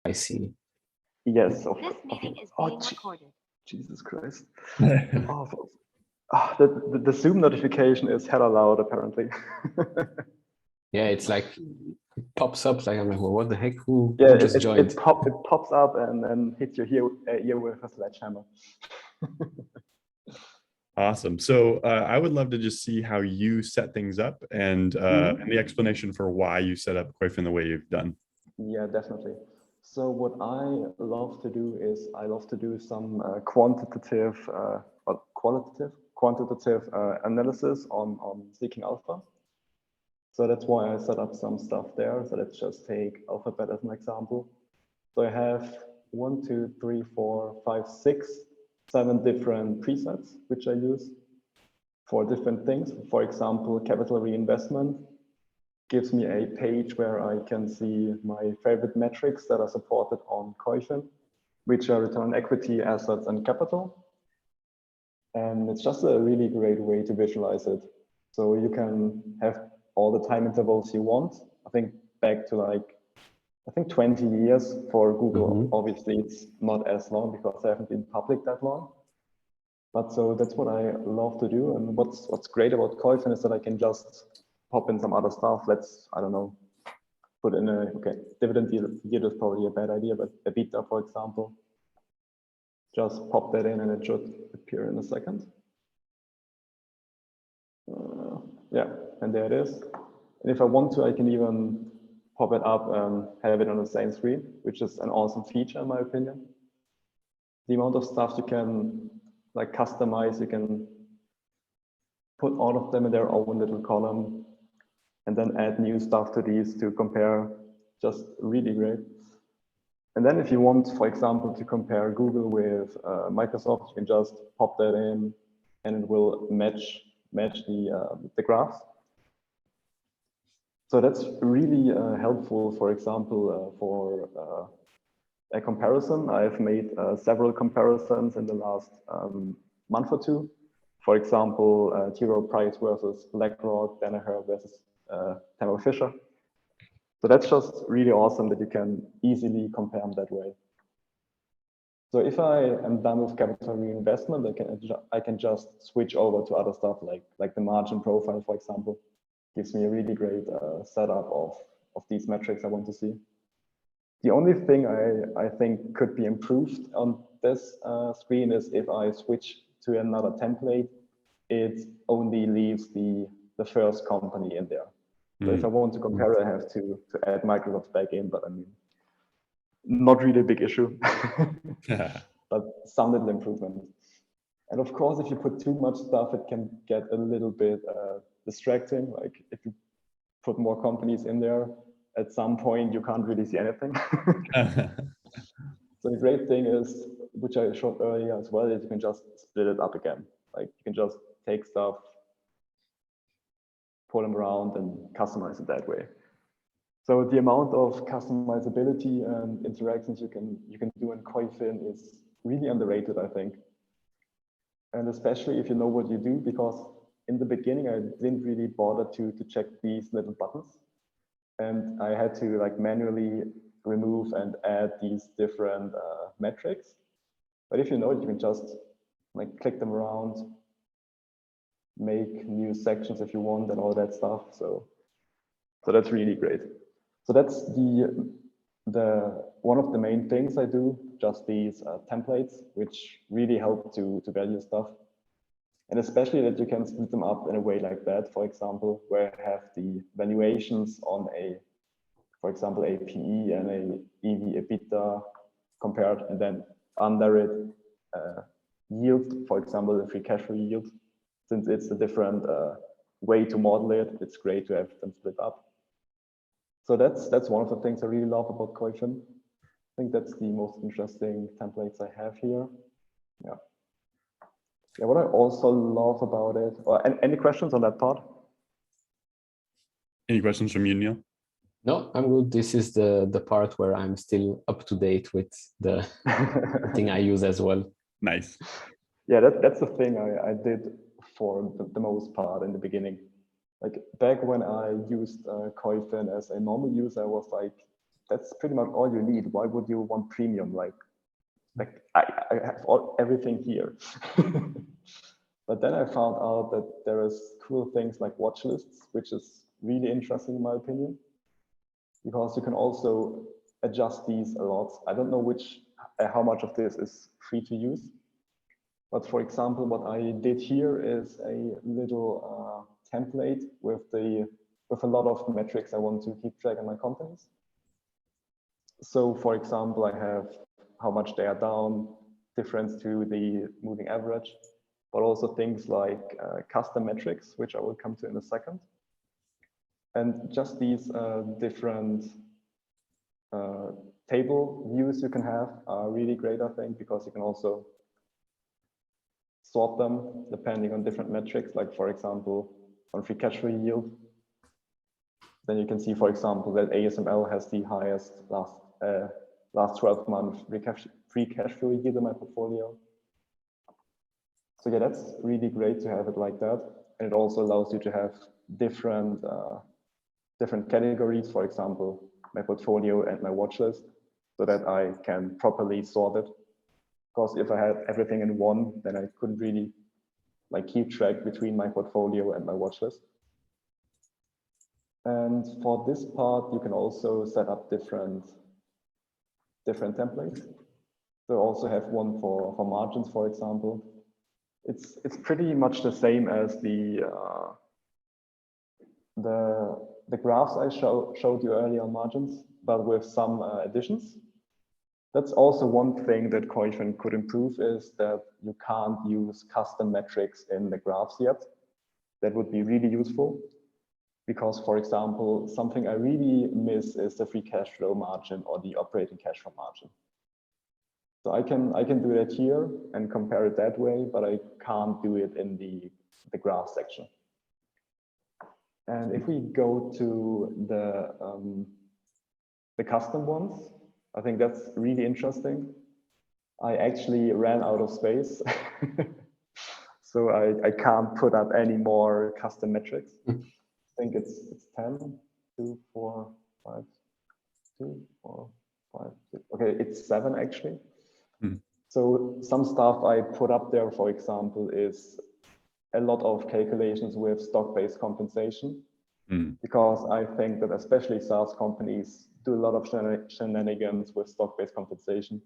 I see. Yes, of This course. meeting is Oh, being recorded. Jesus Christ. Oh, the Zoom notification is hella loud, apparently. Yeah, it's like it pops up like I'm like, well, what the heck? Who Yeah, just joined? it pops up and then hits your ear with a sledgehammer. Awesome. So I would love to just see how you set things up and the explanation for why you set up Koyfin the way you've done. Yeah, definitely. So what I love to do is I love to do some quantitative analysis on Seeking Alpha. So that's why I set up some stuff there. So let's just take Alphabet as an example. So I have 1, 2, 3, 4, 5, 6, 7 different presets, which I use for different things. For example, capital reinvestment gives me a page where I can see my favorite metrics that are supported on Koyfin, which are return on equity, assets, and capital. And it's just a really great way to visualize it. So you can have all the time intervals you want. I think back to like, I think 20 years for Google. Obviously, it's not as long because I haven't been public that long. But so that's what I love to do. And what's great about Koyfin is that I can just pop in some other stuff. Let's, I don't know, put in dividend yield is probably a bad idea, but EBITDA, for example. Just pop that in and it should appear in a second. Yeah, and there it is. And if I want to, I can even pop it up and have it on the same screen, which is an awesome feature in my opinion. The amount of stuff you can like customize, you can put all of them in their own little column and then add new stuff to these to compare, just really great. And then if you want, for example, to compare Google with Microsoft, you can just pop that in and it will match the graphs. So that's really helpful, for example, for a comparison. I've made several comparisons in the last month or two. For example, T. Rowe Price versus BlackRock, Danaher versus Thermo Fisher. So that's just really awesome that you can easily compare them that way. So if I am done with capital reinvestment, I can just switch over to other stuff like the margin profile, for example. Gives me a really great setup of these metrics I want to see. The only thing I think could be improved on this screen is if I switch to another template, it only leaves the first company in there. So if I want to compare, I have to add Microsoft back in, but I mean, not really a big issue, but some little improvement. And of course, if you put too much stuff, it can get a little bit distracting. Like if you put more companies in there, at some point you can't really see anything. So the great thing is, which I showed earlier as well, is you can just split it up again. Like you can just take stuff, pull them around and customize it that way. So the amount of customizability and interactions you can do in Koyfin is really underrated, I think. And especially if you know what you do, because in the beginning, I didn't really bother to check these little buttons. And I had to like manually remove and add these different metrics. But if you know it, you can just like click them around, make new sections if you want and all that stuff. So that's really great. So that's the one of the main things I do, just these templates, which really help to value stuff. And especially that you can split them up in a way like that, for example, where I have the valuations on for example, a PE and a EV EBITDA compared, and then under it, yield, for example, the free cash flow yield. Since it's a different way to model it, it's great to have them split up. So that's one of the things I really love about Koyfin. I think that's the most interesting templates I have here. Yeah. Yeah, what I also love about it, or any questions on that part? Any questions from you, Neil? No, I'm good. This is the part where I'm still up to date with the thing I use as well. Nice. Yeah, that's the thing I did for the most part in the beginning. Like back when I used Koyfin as a normal user, I was like that's pretty much all you need. Why would you want premium? Like I have everything here. But then I found out that there is cool things like watch lists, which is really interesting in my opinion, because you can also adjust these a lot. I don't know how much of this is free to use. But for example, what I did here is a little template with a lot of metrics I want to keep track in my companies. So for example, I have how much they are down, difference to the moving average, but also things like custom metrics, which I will come to in a second. And just these different table views you can have are really great, I think, because you can also sort them depending on different metrics, like for example, on free cash flow yield. Then you can see, for example, that ASML has the highest last 12-month free cash flow yield in my portfolio. So yeah, that's really great to have it like that. And it also allows you to have different categories, for example, my portfolio and my watch list, so that I can properly sort it. Because if I had everything in one, then I couldn't really like keep track between my portfolio and my watch list. And for this part, you can also set up different templates. So also have one for margins, for example. It's pretty much the same as the graphs I showed you earlier on margins, but with some additions. That's also one thing that Koyfin could improve, is that you can't use custom metrics in the graphs yet. That would be really useful because, for example, something I really miss is the free cash flow margin or the operating cash flow margin. So I can do that here and compare it that way, but I can't do it in the graph section. And if we go to the custom ones, I think that's really interesting. I actually ran out of space. So I can't put up any more custom metrics. I think it's 10, 2, 4, 5, 2, 4, 5, 6. Okay, it's 7 actually. So some stuff I put up there, for example, is a lot of calculations with stock-based compensation, because I think that especially SaaS companies do a lot of shenanigans with stock-based compensation.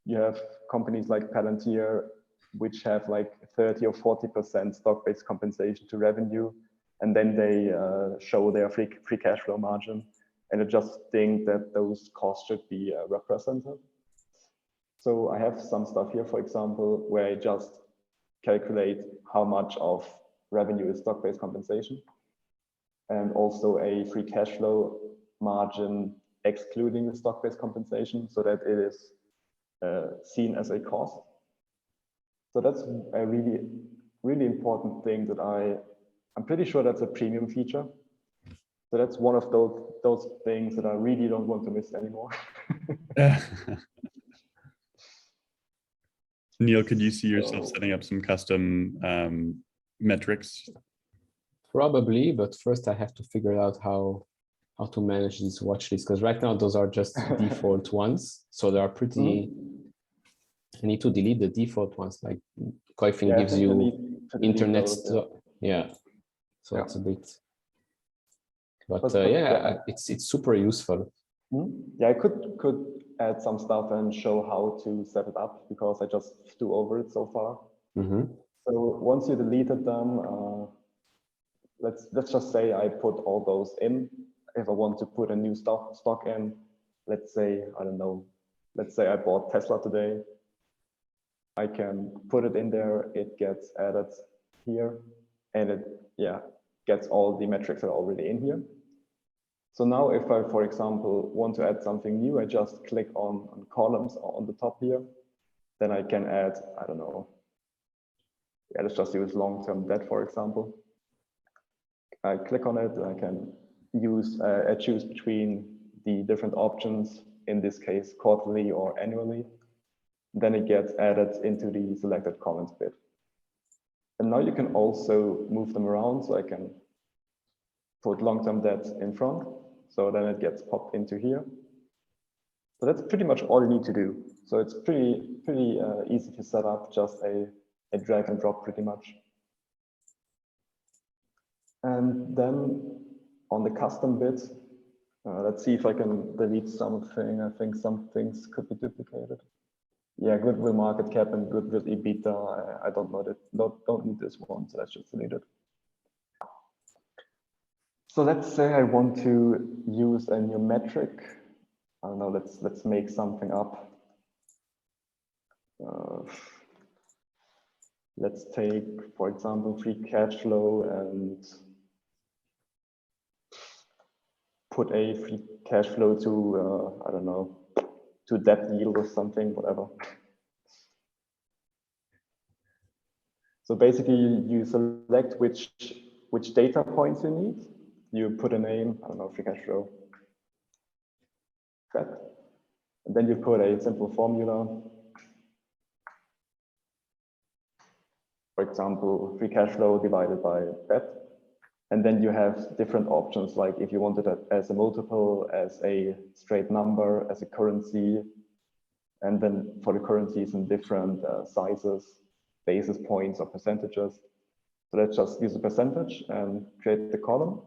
You have companies like Palantir, which have like 30 or 40% stock-based compensation to revenue, and then they show their free cash flow margin. And I just think that those costs should be represented. So I have some stuff here, for example, where I just calculate how much of revenue is stock-based compensation, and also a free cash flow margin excluding the stock-based compensation, so that it is seen as a cost. So that's a really, really important thing that I'm pretty sure that's a premium feature. So that's one of those things that I really don't want to miss anymore. Neil, could you see yourself setting up some custom metrics? Probably, but first I have to figure out how to manage these watch lists, because right now those are just default ones. So they are pretty, I need to delete the default ones, like Koyfin gives you internet stuff. Yeah. So it's a bit, but yeah, it's super useful. Yeah, I could add some stuff and show how to set it up, because I just flew over it so far. So once you deleted them, let's just say I put all those in. If I want to put a new stock in, let's say, I don't know, let's say I bought Tesla today, I can put it in there, it gets added here, and it gets all the metrics that are already in here. So now if I, for example, want to add something new, I just click on columns on the top here. Then I can add, I don't know, let's just use long-term debt, for example. I click on it, and I can choose between the different options, in this case, quarterly or annually. Then it gets added into the selected columns bit. And now you can also move them around. So I can put long-term debt in front. So then it gets popped into here. So that's pretty much all you need to do. So it's pretty easy to set up, just a drag and drop pretty much. And then on the custom bit, let's see if I can delete something. I think some things could be duplicated. Yeah, goodwill market cap and goodwill EBITDA. I don't know that. Don't need this one, so let's just delete it. So let's say I want to use a new metric. I don't know. Let's make something up. Let's take, for example, free cash flow and put a free cash flow to, I don't know, to debt yield or something, whatever. So basically you select which data points you need. You put a name, I don't know, free cash flow, that. And then you put a simple formula. For example, free cash flow divided by bet. And then you have different options, like if you wanted it as a multiple, as a straight number, as a currency, and then for the currencies in different sizes, basis points or percentages. So let's just use a percentage and create the column.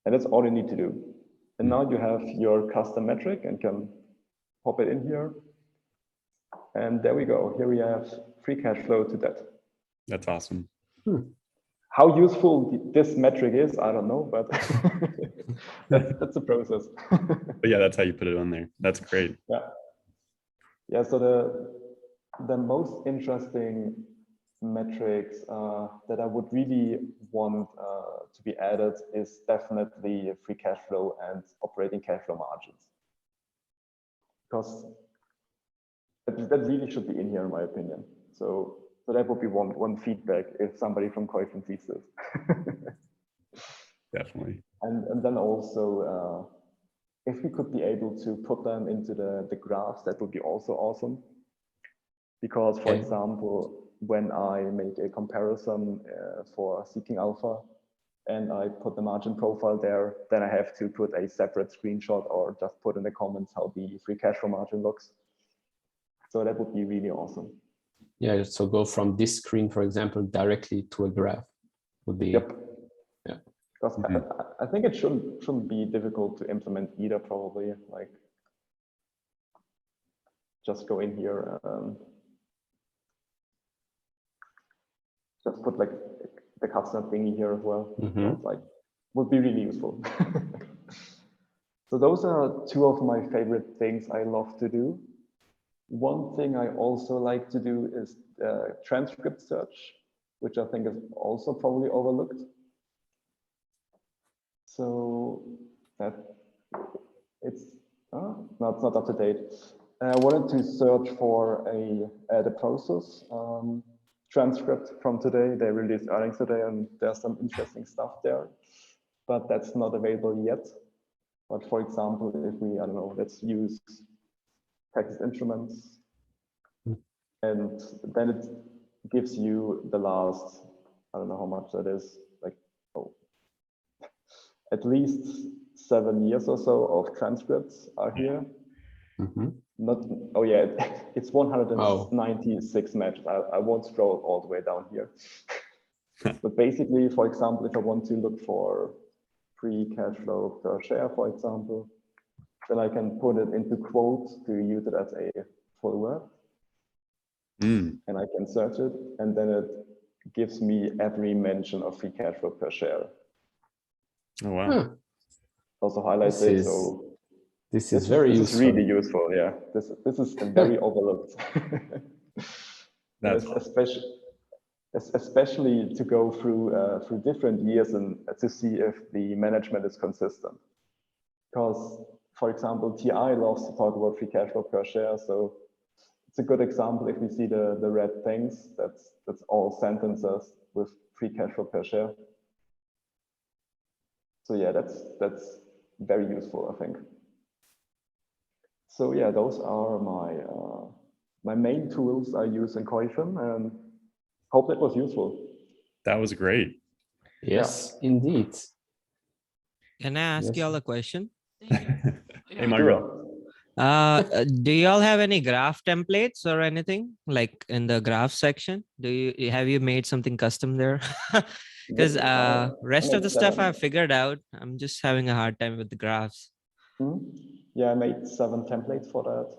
And that's all you need to do. And now you have your custom metric and can pop it in here. And there we go. Here we have free cash flow to debt. That's awesome. How useful this metric is, I don't know, but that's a process. But yeah, that's how you put it on there. That's great. Yeah. Yeah, so the most interesting metrics that I would really want to be added is definitely free cash flow and operating cash flow margins. Because that really should be in here, in my opinion. So that would be one feedback if somebody from Koyfin sees this. Definitely. And then also, if we could be able to put them into the graphs, that would be also awesome. Because, for example, when I make a comparison for Seeking Alpha and I put the margin profile there, then I have to put a separate screenshot or just put in the comments how the free cash flow margin looks. So that would be really awesome. Yeah, so go from this screen, for example, directly to a graph would be. Yep. Yeah. Because I think it shouldn't be difficult to implement either, probably. Like, just go in here, just put like the custom thingy here as well. So it's like, would be really useful. So those are two of my favorite things I love to do. One thing I also like to do is transcript search, which I think is also probably overlooked. So that it's not up to date. I wanted to search for the process transcript from today. They released earnings today, and there's some interesting stuff there, but that's not available yet. But for example, if we, I don't know, let's use Texas Instruments, and then it gives you the last, I don't know how much that is, like, at least 7 years or so of transcripts are here. Not, oh yeah, it's 196 matches. I won't scroll all the way down here. But basically, for example, if I want to look for free cash flow per share, for example, then I can put it into quotes to use it as a full word. And I can search it, and then it gives me every mention of free cash flow per share. Oh, wow. Also highlights it. So this is very useful. This is really useful. Yeah, this is very overlooked. That's especially to go through different years and to see if the management is consistent. Because, for example, TI loves to talk about free cash flow per share. So it's a good example. If we see the red things, that's all sentences with free cash flow per share. So yeah, that's very useful, I think. So yeah, those are my main tools I use in Koyfin, and hope that was useful. That was great. Yes, indeed. Can I ask you all a question? Hey, Margot. Do you all have any graph templates or anything like in the graph section? Have you made something custom there? Because I rest of made the stuff 7. I've figured out. I'm just having a hard time with the graphs. Yeah, I made 7 templates for that.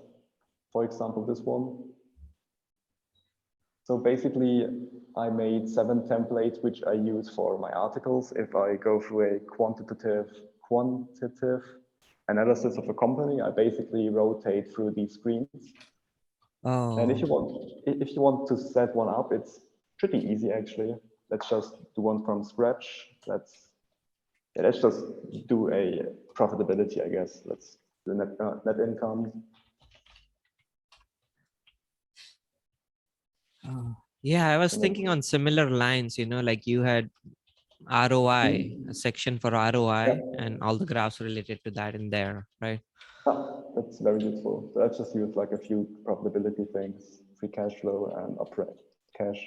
For example, this one. So basically, I made 7 templates which I use for my articles. If I go through a quantitative analysis of a company, I basically rotate through these screens. Oh. And if you want to set one up, it's pretty easy actually. Let's just do one from scratch. Let's just do a profitability, I guess. Let's do net income. Yeah, I was thinking on similar lines, like you had ROI, a section for ROI, and all the graphs related to that in there, right? That's very useful. So let's just use like a few profitability things, free cash flow and cash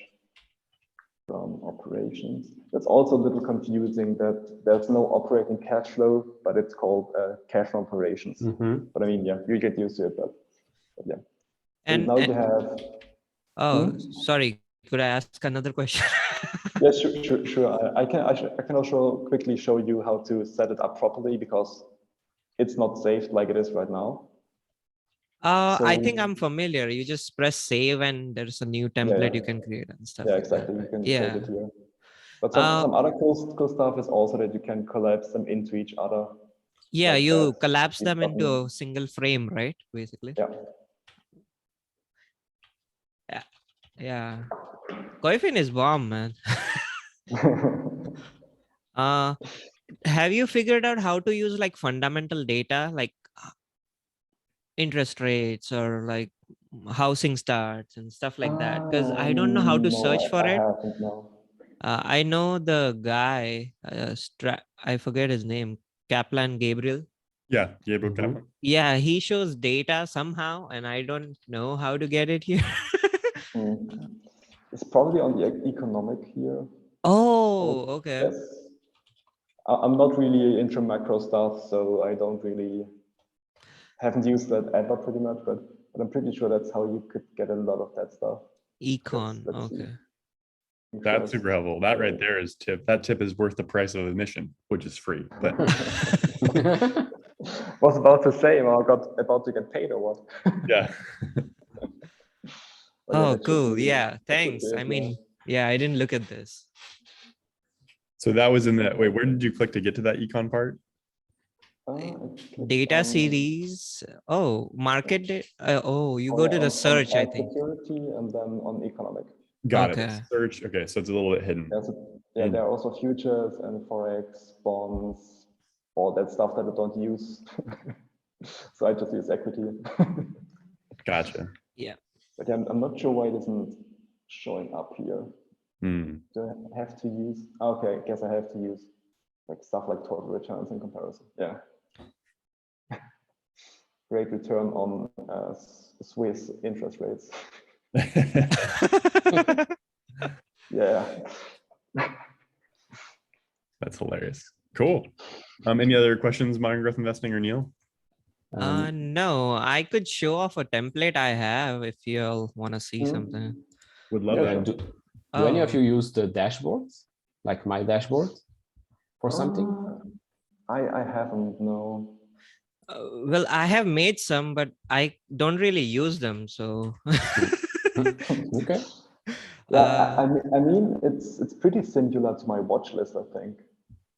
from operations. That's also a little confusing that there's no operating cash flow, but it's called cash from operations. But I mean, yeah, you get used to it, but yeah. And now you have. Oh, sorry. Could I ask another question? Yes, sure. I can also quickly show you how to set it up properly because it's not saved like it is right now. I think I'm familiar. You just press save and there's a new template you can create and stuff. Yeah, like exactly. that. You can Yeah. save it here. But some other cool stuff is also that you can collapse them into each other. Yeah, like you that. collapse them into a single frame, right? Basically. Yeah. Yeah. Koyfin is bomb, man. Have you figured out how to use like fundamental data, like interest rates or like housing starts and stuff like that? Because I don't know how to search for it. I know the guy, I forget his name, Kaplan Gabriel. Yeah, Gabriel Kaplan. Yeah, he shows data somehow, and I don't know how to get it here. It's probably on the economic here. Oh, okay. Yes. I'm not really into macro stuff, so I haven't used that ever pretty much, but I'm pretty sure that's how you could get a lot of that stuff. Econ, okay. See. That's super helpful. That right there is tip. That tip is worth the price of admission, which is free. But was about to say, well, I got about to get paid or what? Yeah. Oh, cool. Yeah, thanks. I mean, yeah, I didn't look at this. So that was in the, wait, where did you click to get to that econ part? Data series. Oh, market data. Oh, you go to the search, I think. Security and then on economic. Got it. Search. Okay, so it's a little bit hidden. Yeah, there are also futures and forex, bonds, all that stuff that I don't use. So I just use equity. Gotcha. Yeah. But I'm not sure why it isn't showing up here. Do I have to use? Okay, I guess I have to use like stuff like total returns in comparison. Yeah. Great return on Swiss interest rates. Yeah. That's hilarious. Cool. Any other questions, Modern Growth Investing or Neil? No, I could show off a template I have if you all want to see something. Would love that. Do any of you use the dashboards, like my dashboard, for something? I haven't, no. Well, I have made some, but I don't really use them. So. Okay. Yeah, I mean, it's pretty similar to my watch list, I think.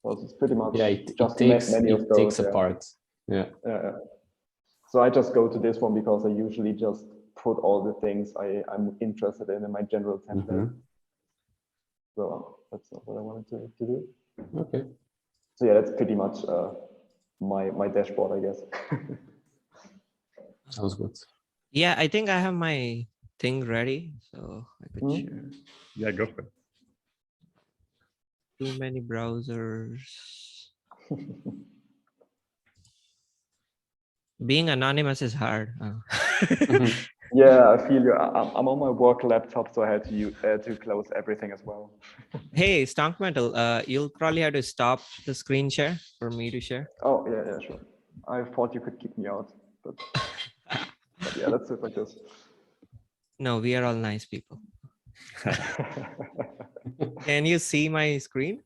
So it's pretty much it those, takes apart. Yeah. So I just go to this one because I usually just put all the things I'm interested in my general template. So that's not what I wanted to do. Okay. So yeah, that's pretty much my dashboard, I guess. Sounds good. Yeah, I think I have my thing ready, so I could share. Yeah, go for it. Too many browsers. Being anonymous is hard. Yeah, I feel you. I'm on my work laptop, so I had to close everything as well. Hey, Stonk Metal, you'll probably have to stop the screen share for me to share. Oh, yeah, sure. I thought you could kick me out. But yeah, let's do it like this. No, we are all nice people. Can you see my screen?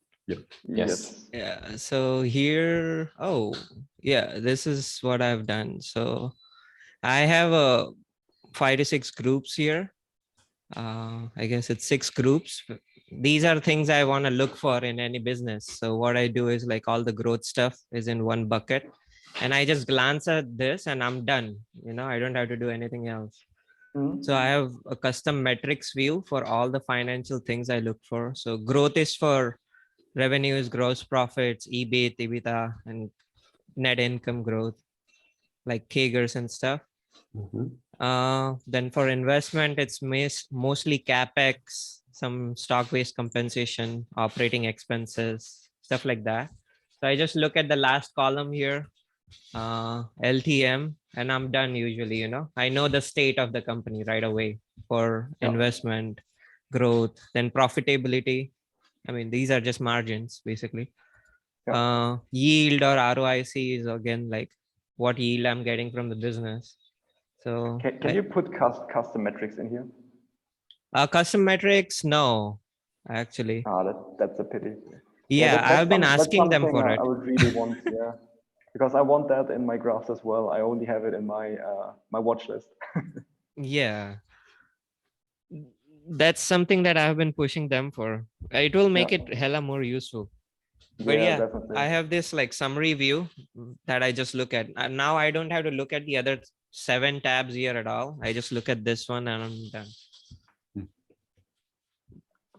Yes. Yeah. So here, oh, yeah, this is what I've done. So I have 5 to 6 groups here. I guess it's 6 groups. These are things I want to look for in any business. So what I do is like all the growth stuff is in one bucket, and I just glance at this and I'm done. I don't have to do anything else. So I have a custom metrics view for all the financial things I look for. So growth is for revenues, gross profits, EBIT, EBITDA, and net income growth, like CAGRs and stuff. Then for investment, it's mostly CapEx, some stock-based compensation, operating expenses, stuff like that. So I just look at the last column here, LTM, and I'm done usually. I know the state of the company right away for investment, growth, then profitability. I mean, these are just margins basically. Yield or ROIC is again like what yield I'm getting from the business. So can you put custom metrics in here? Custom metrics, no, actually. That's a pity. Yeah, I've been asking them for it. I would really want, because I want that in my graphs as well. I only have it in my my watch list. Yeah, that's something that I've been pushing them for. It will make it hella more useful. But yeah, definitely. I have this like summary view that I just look at. And now I don't have to look at the other 7 tabs here at all. I just look at this one and I'm done.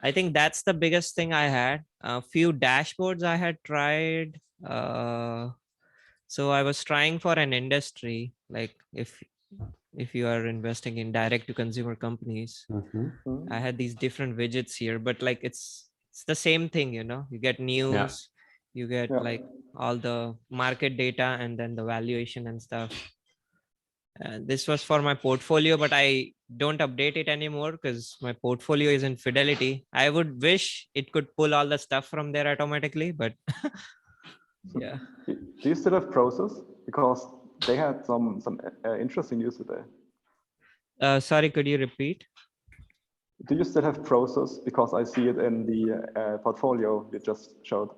I think that's the biggest thing I had. A few dashboards I had tried. So I was trying for an industry, like if you are investing in direct to consumer companies. I had these different widgets here, but like it's the same thing, you get news, you get like all the market data and then the valuation and stuff. This was for my portfolio, but I don't update it anymore because my portfolio is in Fidelity. I would wish it could pull all the stuff from there automatically, but yeah. Do you still have Process? Because they had some interesting news today. Sorry, could you repeat? Do you still have Process? Because I see it in the portfolio you just showed.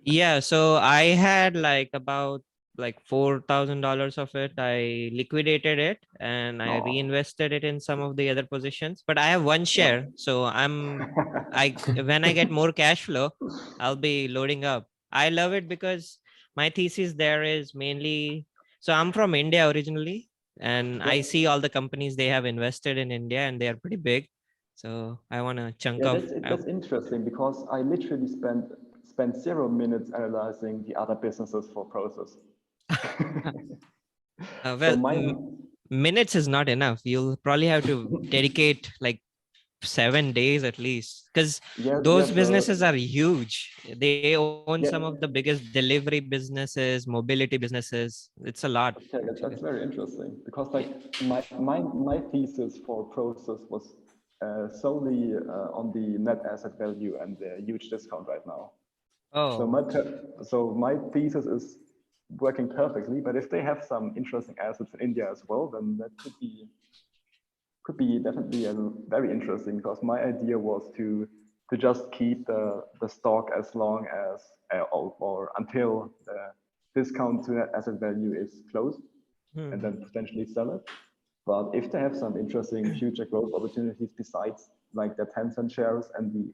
Yeah, so I had like about like $4,000 of it. I liquidated it and I reinvested it in some of the other positions, but I have one share. So when I get more cash flow, I'll be loading up. I love it because my thesis there is mainly, so I'm from India originally, and I see all the companies they have invested in India and they are pretty big. So I want to chunk off. That's interesting because I literally spent 0 minutes analyzing the other businesses for Process. Minutes is not enough. You'll probably have to dedicate like 7 days at least, because those businesses are huge. They own some of the biggest delivery businesses, mobility businesses. It's a lot. Okay, that's very interesting because like my thesis for Process was solely on the net asset value and the huge discount right now. So my thesis is working perfectly, but if they have some interesting assets in India as well, then that could be definitely very interesting, because my idea was to just keep the stock as long as or until the discount to net asset value is closed, and then potentially sell it. But if they have some interesting future growth opportunities besides like the Tencent shares and the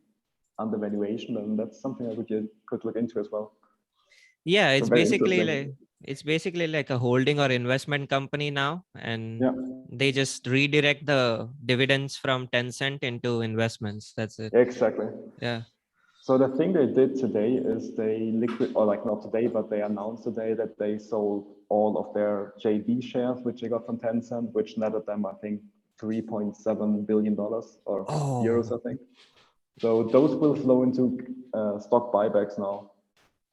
undervaluation, then that's something I could look into as well. Yeah, it's basically like a holding or investment company now, and they just redirect the dividends from Tencent into investments. That's it. Exactly. Yeah. So the thing they did today is they not today, but they announced today that they sold all of their JD shares, which they got from Tencent, which netted them, I think, $3.7 billion or euros, I think. So those will flow into stock buybacks now,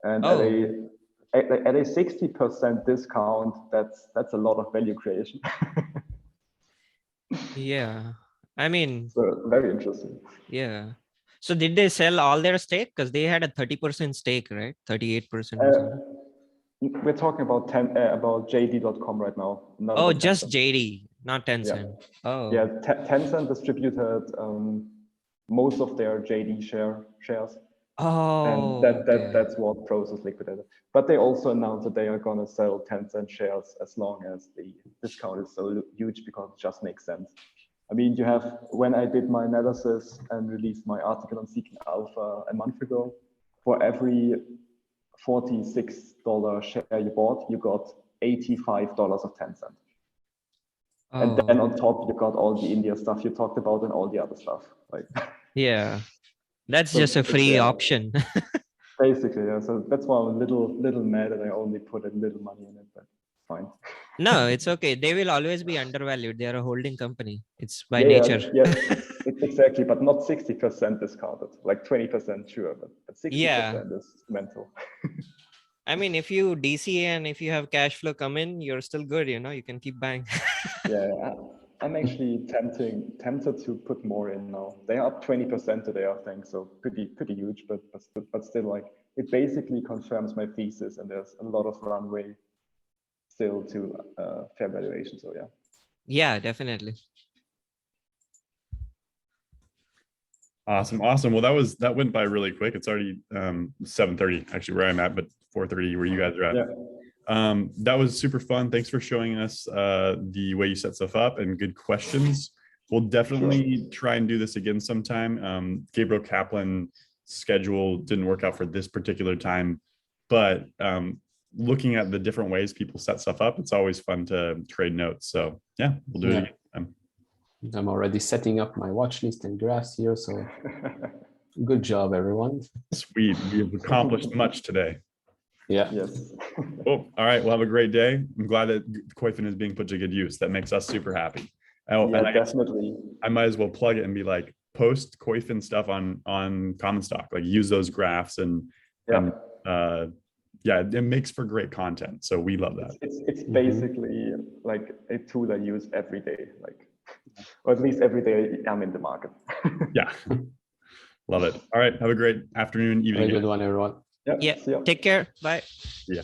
and at a 60% discount, that's a lot of value creation. Yeah, I mean, so very interesting. Yeah. So did they sell all their stake? Because they had a 30% stake, right? 38% or something. We're talking about about JD.com right now. Not Oh, about just Tencent. JD, not Tencent. Oh, Yeah, Tencent distributed most of their JD shares. oh, And okay. that's what Process liquidated. But they also announced that they are going to sell Tencent shares as long as the discount is so huge, because it just makes sense. I mean, you have, when I did my analysis and released my article on Seeking Alpha a month ago, for every $46 share you bought, you got $85 of Tencent. And then on top, you got all the India stuff you talked about and all the other stuff. Like, Yeah, that's so just a free yeah, option. basically, yeah. So that's why I'm a little mad that I only put a little money in it, but fine. No, it's okay. They will always be undervalued. They are a holding company. It's by Yeah, nature. yeah, exactly, but not 60% discounted, like 20% sure, but 60% Yeah. is mental. I mean, if you DCA and if you have cash flow come in, you're still good, you know, you can keep buying. Yeah, I'm actually tempted to put more in now. They are up 20% today, I think, so pretty huge, but still, like, it basically confirms my thesis, and there's a lot of runway still to fair valuation. So yeah. Yeah, definitely. Awesome. Well, that went by really quick. It's already 7:30 actually where I'm at, but 4:30 where you guys are at. Yeah. That was super fun. Thanks for showing us the way you set stuff up and good questions. We'll definitely try and do this again sometime. Gabriel Kaplan's schedule didn't work out for this particular time, but looking at the different ways people set stuff up, it's always fun to trade notes. So yeah, we'll do it again. I'm already setting up my watch list and graphs here, so good job, everyone. Sweet. We've accomplished much today. Yeah. Yes. Cool. All right. Well, have a great day. I'm glad that Koyfin is being put to good use. That makes us super happy. Oh, yeah, and definitely. I might as well plug it and be like, post Koyfin stuff on Common Stock. Like, use those graphs and yeah, it makes for great content. So we love that. It's basically like a tool I use every day, like, or at least every day I'm in the market. Yeah. Love it. All right. Have a great afternoon, evening. Have a good one, everyone. Yeah. Take care. Bye. Yeah.